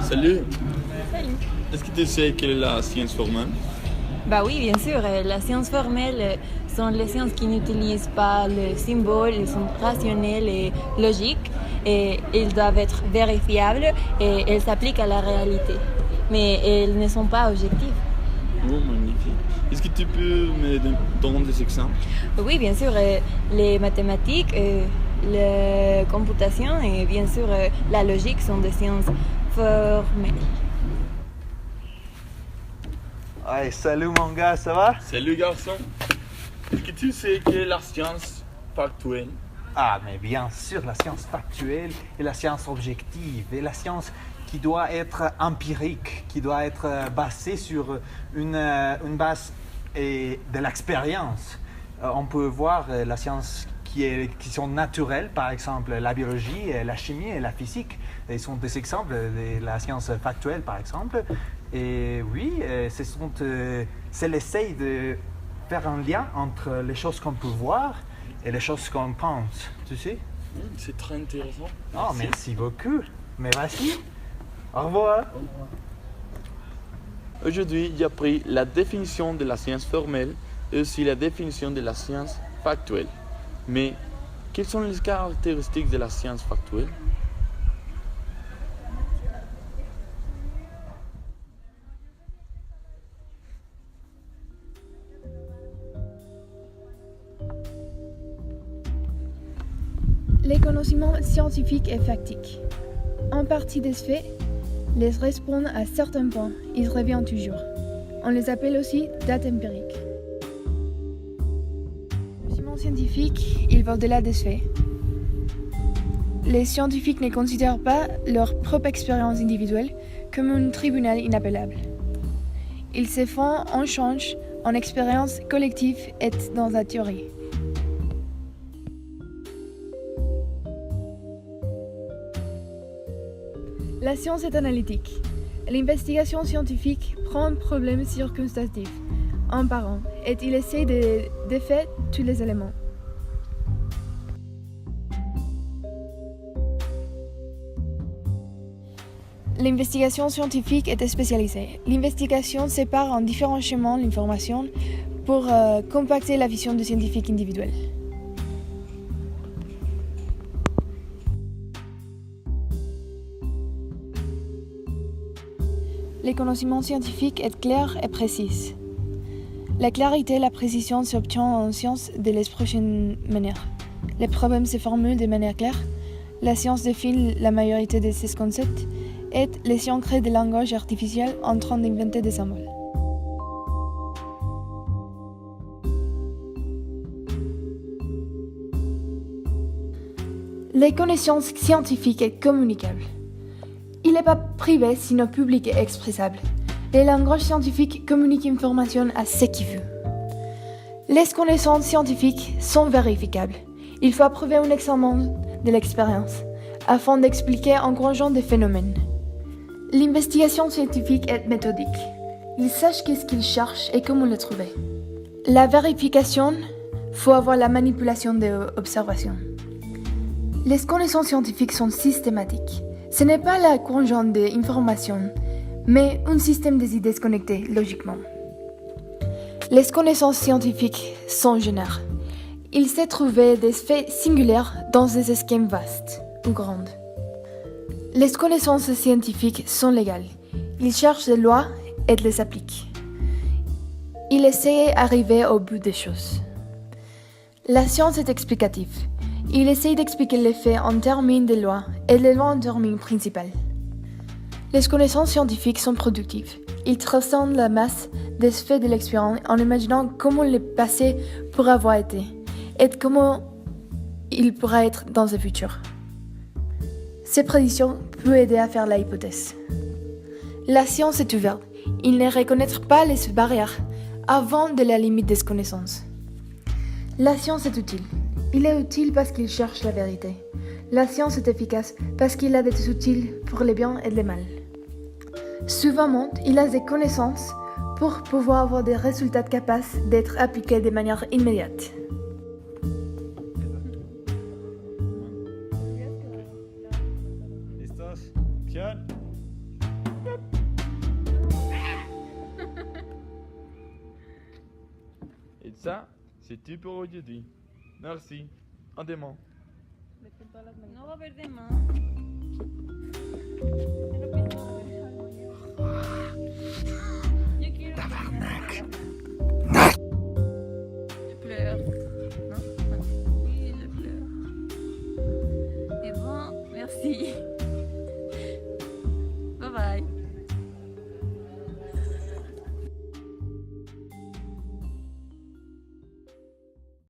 Salut, Salut. est-ce que tu sais quelle est la science formelle? Bah oui, bien sûr. La science formelle sont les sciences qui n'utilisent pas le symbole, ils sont rationnelles et logiques et ils doivent être vérifiables et elles s'appliquent à la réalité. Mais elles ne sont pas objectives. Oh, magnifique. Est-ce que tu peux me donner des exemples? Oui, bien sûr, les mathématiques, la computation et bien sûr la logique sont des sciences formelles. Ouais, salut mon gars, ça va? Salut garçon, est-ce que tu sais quelle est la science factuelle? Ah, mais bien sûr, la science factuelle et la science objective et la science qui doit être empirique, qui doit être basée sur une base de l'expérience. On peut voir la science qui sont naturelles, par exemple la biologie, la chimie et la physique. Ils sont des exemples de la science factuelle, par exemple. Et oui, c'est l'essai de faire un lien entre les choses qu'on peut voir et les choses qu'on pense, tu sais? C'est très intéressant. Oh, merci beaucoup. Mais vas-y, au revoir. Aujourd'hui, j'ai appris la définition de la science formelle et aussi la définition de la science factuelle. Mais quelles sont les caractéristiques de la science factuelle? Les connaissances scientifiques et factiques. En partie des faits, les répondent à certains points, ils reviennent toujours. On les appelle aussi dates empiriques. Les connaissances scientifiques, ils vont au-delà des faits. Les scientifiques ne considèrent pas leur propre expérience individuelle comme un tribunal inappellable. Ils se font en change en expérience collective et dans la théorie. La science est analytique. L'investigation scientifique prend un problème circonstanciel, un par un, et il essaie de faire tous les éléments. L'investigation scientifique est spécialisée. L'investigation sépare en différents chemins l'information pour compacter la vision du scientifique individuel. Les connaissances scientifiques est clair et précis. La clarité et la précision s'obtiennent en science de la prochaine manière. Les problèmes se formulent de manière claire. La science définit la majorité de ces concepts et les sciences créent des langages artificiels en train d'inventer des symboles. Les connaissances scientifiques sont communicables. Il n'est pas privé, sinon public et expressable. Les langages scientifiques communiquent l'information à ceux qui veulent. Les connaissances scientifiques sont vérificables. Il faut approuver un examen de l'expérience afin d'expliquer en grangeant des phénomènes. L'investigation scientifique est méthodique. Ils sachent qu'est-ce qu'ils cherchent et comment le trouver. La vérification, faut avoir la manipulation de l'observation. Les connaissances scientifiques sont systématiques. Ce n'est pas la conjointe d'informations, mais un système des idées connectées logiquement. Les connaissances scientifiques sont générales. Il s'est trouvé des faits singulaires dans des schèmes vastes ou grands. Les connaissances scientifiques sont légales. Ils cherchent des lois et les appliquent. Ils essaient d'arriver au bout des choses. La science est explicative. Il essaie d'expliquer les faits en termes de lois et les lois en termes principaux. Les connaissances scientifiques sont productives. Ils transcendent la masse des faits de l'expérience en imaginant comment le passé pourrait avoir été et comment il pourra être dans le futur. Ces prédictions peuvent aider à faire l'hypothèse. La science est ouverte. Ils ne reconnaissent pas les barrières avant de la limite des connaissances. La science est utile. Il est utile parce qu'il cherche la vérité. La science est efficace parce qu'il a des outils pour le bien et le mal. Souvent, il a des connaissances pour pouvoir avoir des résultats capables d'être appliqués de manière immédiate. ¿Listos? ¿Acción? Ça, c'est tout pour aujourd'hui. Merci. À demain. No va a haber de más. Yo quiero. Tabarnak. Je pleure. Non? Oui, je pleure. Et bon, merci. Bye bye.